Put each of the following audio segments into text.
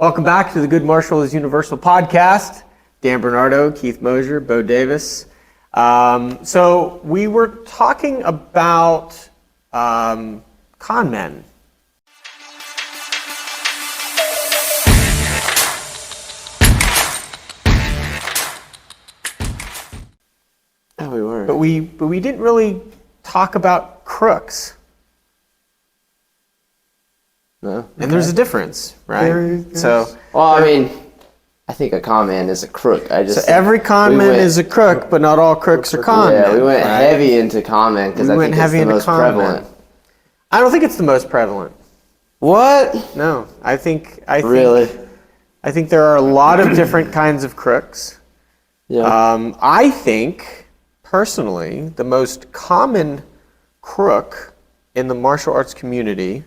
Welcome back to the Good Marshal is Universal podcast. Dan Bernardo, Keith Mosier, Bo Davis. So we were talking about con men. Yeah, we were. But we didn't really talk about crooks. No. And there's a difference, right? I think a con man is a crook. So every con man is a crook, but not all crooks are con men. Yeah, we went right? heavy into con man because I think it's the most prevalent. I don't think it's the most prevalent. What? No, I think Really? I think there are a lot of different kinds of crooks. Yeah. I think, personally, the most common crook in the martial arts community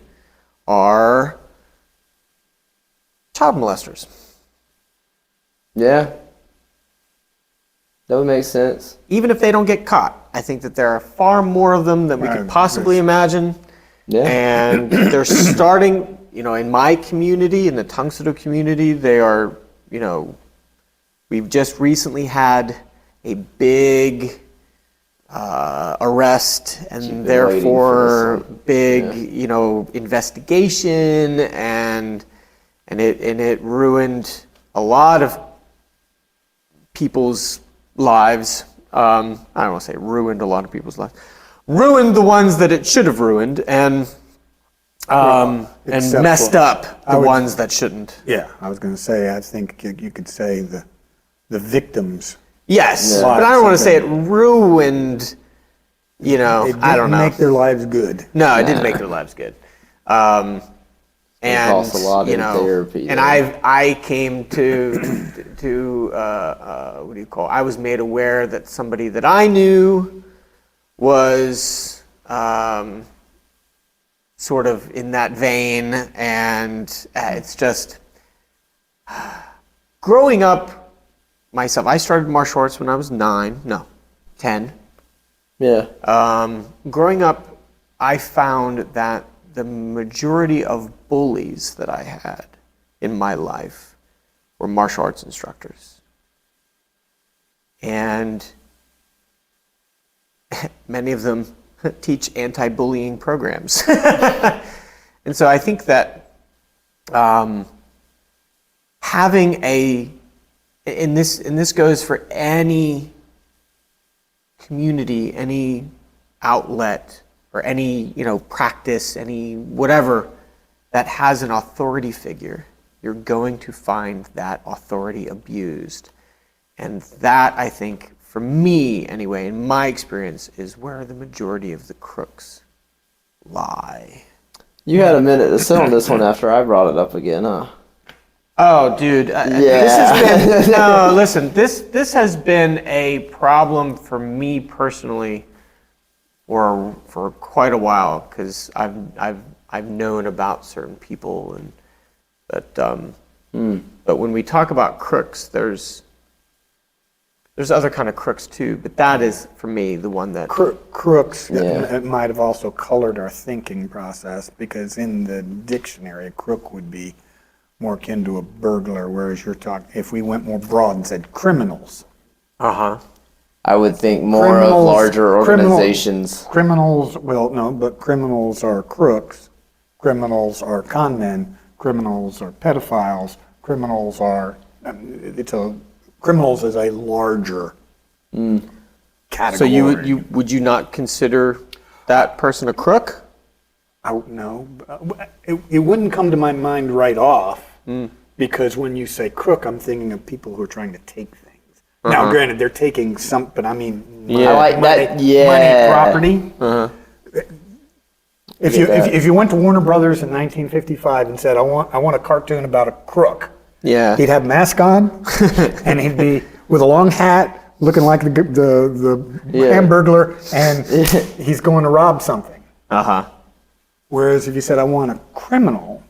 are child molesters. Yeah. That would make sense. Even if they don't get caught, I think that there are far more of them than we could possibly imagine. Yeah. And they're starting, in my community, in the Tungsten community, they are, we've just recently had a big arrest and therefore big, investigation, and it ruined a lot of people's lives. I don't want to say ruined a lot of people's lives. Ruined the ones that it should have ruined, and messed up the ones that shouldn't. Yeah, I was going to say, I think you could say the victims. Yes, but I don't want to say it ruined, I don't know. It didn't make their lives good. No, it didn't make their lives good. And cost a lot in therapy. And I came to what do you call? I was made aware that somebody that I knew was sort of in that vein, and it's just growing up. Myself, I started martial arts when I was 10. Yeah. Growing up, I found that the majority of bullies that I had in my life were martial arts instructors. And many of them teach anti-bullying programs. And so I think that having and this goes for any community, any outlet, or any practice, any whatever that has an authority figure, you're going to find that authority abused. And that, I think, for me anyway, in my experience, is where the majority of the crooks lie. You had a minute to sit on this one after I brought it up again, huh? Oh, dude. This has been, listen, this has been a problem for me personally for quite a while, because I've known about certain people, but when we talk about crooks, there's other kind of crooks too, but that is, for me, the one that... Crooks, it might have also colored our thinking process, because in the dictionary, a crook would be more akin to a burglar, whereas you're talking, if we went more broad and said criminals. Uh-huh. I would think more of larger organizations. Criminals are crooks, criminals are con men, criminals are pedophiles, criminals is a larger category. So would you not consider that person a crook? No, it wouldn't come to my mind right off, because when you say crook, I'm thinking of people who are trying to take things. Now, granted, they're taking some, but I mean, money, property. If you went to Warner Brothers in 1955 and said, I want a cartoon about a crook, he'd have a mask on, and he'd be with a long hat, looking like the Hamburglar, and he's going to rob something. Whereas if you said, I want a criminal,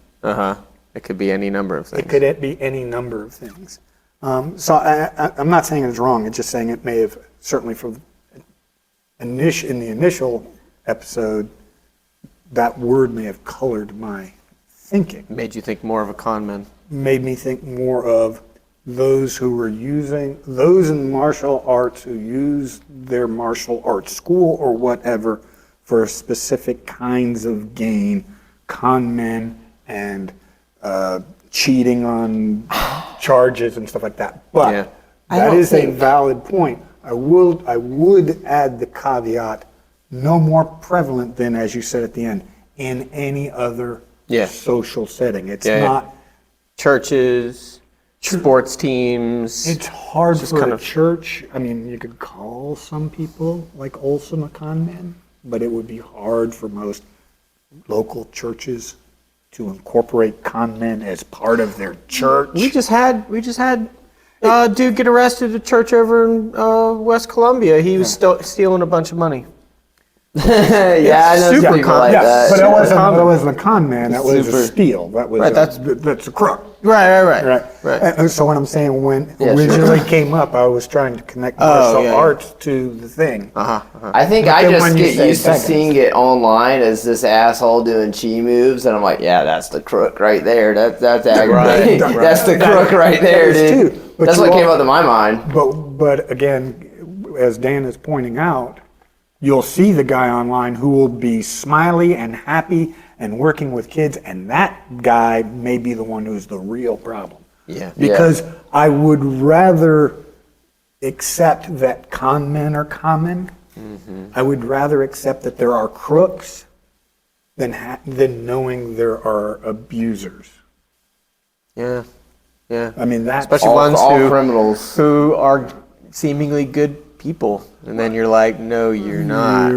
it could be any number of things. It could be any number of things. So I'm not saying it's wrong. It's just saying it may have, certainly in the initial episode, that word may have colored my thinking. Made you think more of a con man. made me think more of those in martial arts who use their martial arts school or whatever for specific kinds of gain, con men and cheating on charges and stuff like that. But that is a valid point. I would add the caveat, no more prevalent than, as you said at the end, in any other social setting. It's not churches, sports teams. It's hard for a church. I mean, you could call some people like Olson a con man, but it would be hard for most local churches to incorporate con men as part of their church. We just had a dude get arrested at a church over in West Columbia. He was stealing a bunch of money. I know super people con- like that. But it wasn't a con man. That was a steal. That was that's a crook. Right. And so what I'm saying, when originally came up, I was trying to connect martial arts to the thing. I think I just get used to seeing it online as this asshole doing chi moves, and I'm like, yeah, that's the crook right there. That's aggravating. That's the crook right there, dude. That's what came up to my mind. But again, as Dan is pointing out, you'll see the guy online who will be smiley and happy and working with kids, and that guy may be the one who's the real problem. Because I would rather accept that con men are common. I would rather accept that there are crooks than knowing there are abusers. Yeah. I mean, that's especially all ones criminals who are seemingly good people, and then you're like, no, you're not.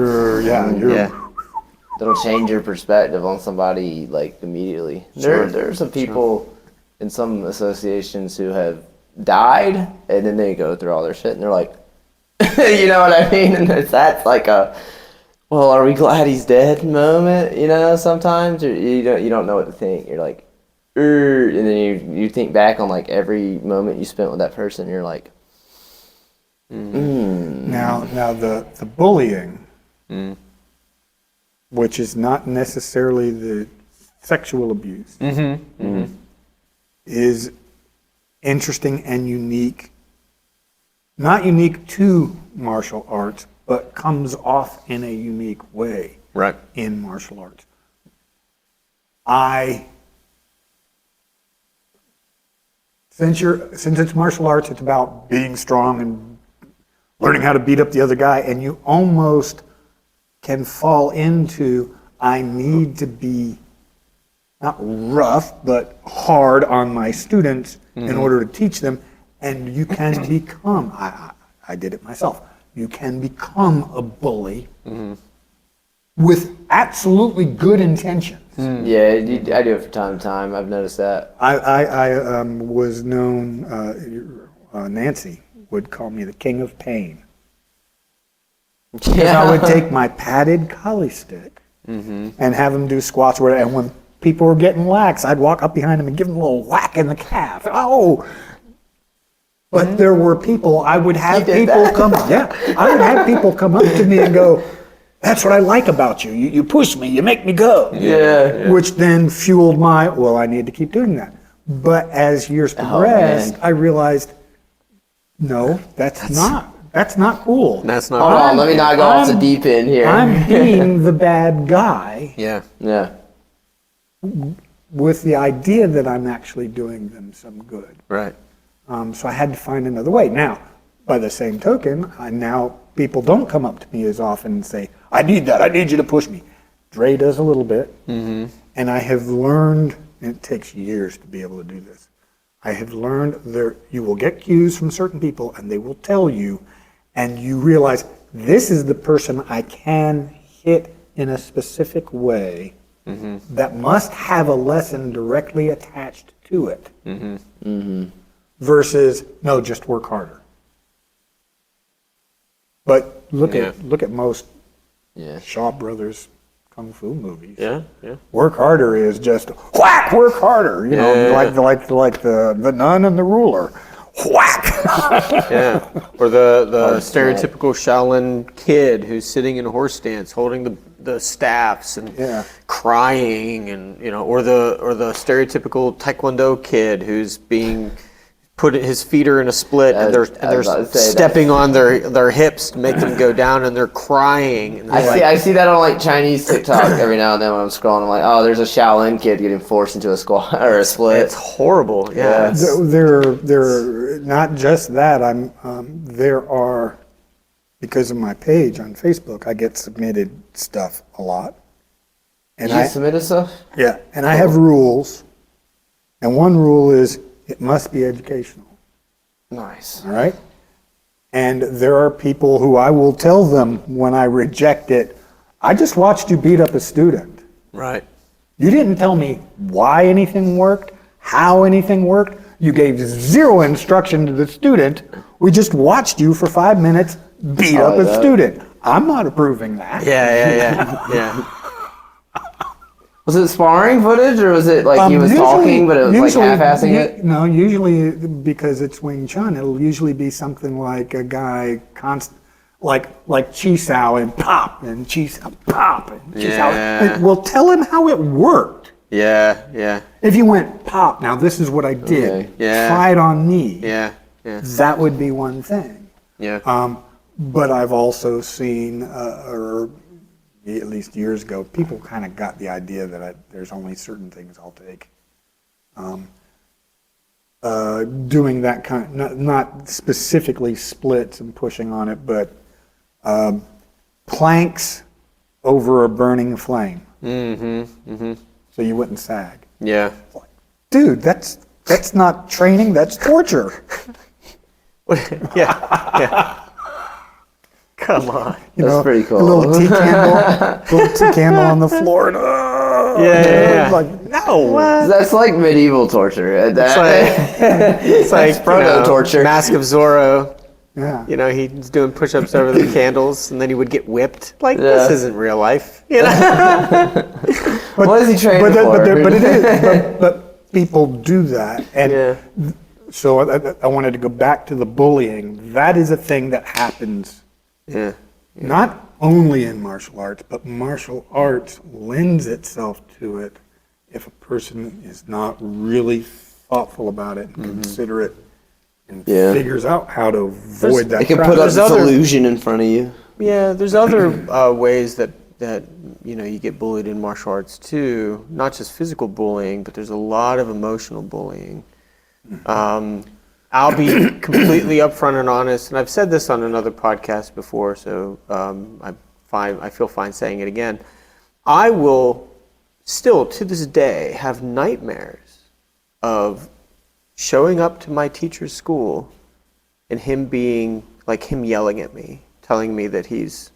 That'll change your perspective on somebody like immediately. There are some people in some associations who have died, and then they go through all their shit, and they're like, you know what I mean? And that's like a, well, are we glad he's dead moment? You know, sometimes you don't know what to think. You're like, and then you think back on like every moment you spent with that person, and you're like. Now the bullying, which is not necessarily the sexual abuse, is interesting and unique. Not unique to martial arts, but comes off in a unique way in martial arts. Since it's martial arts, it's about being strong and learning how to beat up the other guy, and you almost can fall into, I need to be not rough, but hard on my students in order to teach them, and you can become, I did it myself, you can become a bully with absolutely good intentions. Yeah, I do it from time to time. I've noticed that. I was known, Nancy would call me the king of pain. Because I would take my padded collie stick and have them do squats, and when people were getting lax, I'd walk up behind them and give them a little whack in the calf. Oh! But there were people, I would have people come up to me and go, that's what I like about you. You push me, you make me go. Which then fueled I need to keep doing that. But as years progressed, I realized, no, that's not cool. That's not. Hold on, let me not go off the deep end here. I'm being the bad guy. Yeah. With the idea that I'm actually doing them some good. Right. So I had to find another way. Now, by the same token, now people don't come up to me as often and say, I need that. I need you to push me. Dre does a little bit. And I have learned, and it takes years to be able to do this. I have learned you will get cues from certain people and they will tell you, and you realize this is the person I can hit in a specific way that must have a lesson directly attached to it versus, no, just work harder. But look at most Shaw Brothers Kung Fu movies. Work harder is just whack. Work harder. You know, like the nun and the ruler. Whack. Or the stereotypical Shaolin kid who's sitting in a horse stance, holding the staffs and Yeah. crying, and or the stereotypical Taekwondo kid who's being his feet are in a split, and they're stepping on their hips to make them go down, and they're crying. And I see that on like Chinese TikTok every now and then when I'm scrolling. I'm like, oh, there's a Shaolin kid getting forced into a squat or a split. It's horrible. Yeah. There not just that. There are, because of my page on Facebook, I get submitted stuff a lot. And you submitted stuff? Yeah, and I have rules, and one rule is it must be educational. Nice. All right? And there are people who I will tell them when I reject it, I just watched you beat up a student. Right. You didn't tell me why anything worked, how anything worked. You gave zero instruction to the student. We just watched you for 5 minutes beat up a student. I'm not approving that. Yeah. Was it sparring footage, or was it like he was talking, but it was like half-assing it? No, usually, because it's Wing Chun, it'll usually be something like a guy like Chi Sao and pop, and Chi Sao pop, and Chi Sao. Well, tell him how it worked. Yeah. If you went pop, now this is what I did. Okay. Yeah. Try it on me. Yeah. That would be one thing. Yeah. But I've also seen, or at least years ago, people kind of got the idea that there's only certain things I'll take. Doing that kind, not specifically splits and pushing on it, but planks over a burning flame. So you wouldn't sag. Yeah. Dude, that's not training, that's torture. Yeah. Come on. That's pretty cool. A little tea candle on the floor. And, Yeah. Like, no. That's like medieval torture. It's like proto-torture. Mask of Zorro. Yeah. He's doing push-ups over the candles, and then he would get whipped. Like, this isn't real life. What is he training for? But it is. But people do that. And so I wanted to go back to the bullying. That is a thing that happens. Yeah. Not only in martial arts, but martial arts lends itself to it if a person is not really thoughtful about it and considerate and figures out how to avoid that. It can put up this illusion in front of you. Yeah, there's other ways that you get bullied in martial arts too. Not just physical bullying, but there's a lot of emotional bullying. I'll be completely upfront and honest, and I've said this on another podcast before, so I feel fine saying it again. I will still, to this day, have nightmares of showing up to my teacher's school and him yelling at me, telling me that he's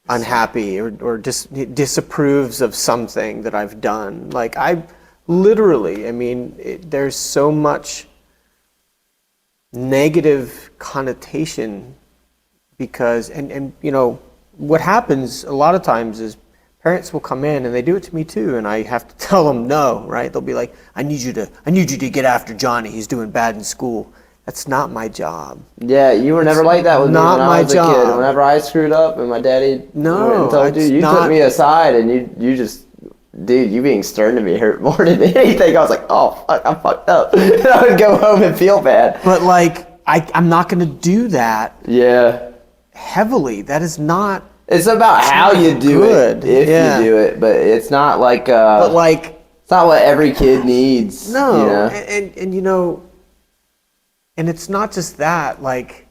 unhappy or disapproves of something that I've done. Like, I literally, there's so much negative connotation because, and what happens a lot of times is parents will come in and they do it to me too, and I have to tell them no, right? They'll be like, I need you to get after Johnny. He's doing bad in school. That's not my job. Yeah, you were never like that with me when I was a kid. Whenever I screwed up and my daddy you took me aside and you just, dude, you being stern to me hurt more than anything. I was like, oh, fuck, I'm fucked up. And I would go home and feel bad. But I'm not going to do that. Yeah. Heavily. That is not. It's about how you do it, if you do it, but it's not like. It's not what every kid needs. No, and it's not just that. Like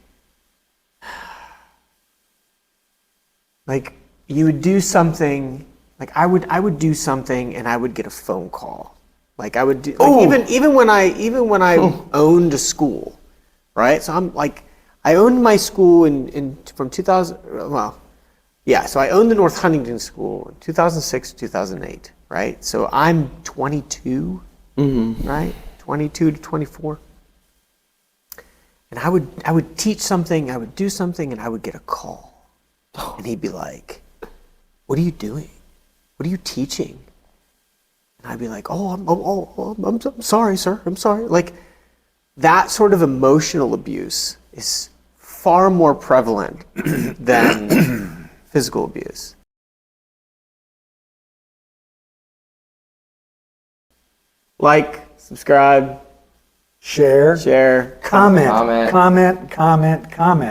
you would do something. Like I would do something, and I would get a phone call. Like I would do, even when I owned a school, right? So I'm like, I owned my school from 2000. Well, yeah. So I owned the North Huntington School in 2006 to 2008, right? So I'm 22, right? 22 to 24, and I would teach something, I would do something, and I would get a call, and he'd be like, "What are you doing? What are you teaching?" And I'd be like, I'm sorry, sir. I'm sorry. Like, that sort of emotional abuse is far more prevalent than physical abuse. like, subscribe, share, share. comment, Comment. comment, comment, comment.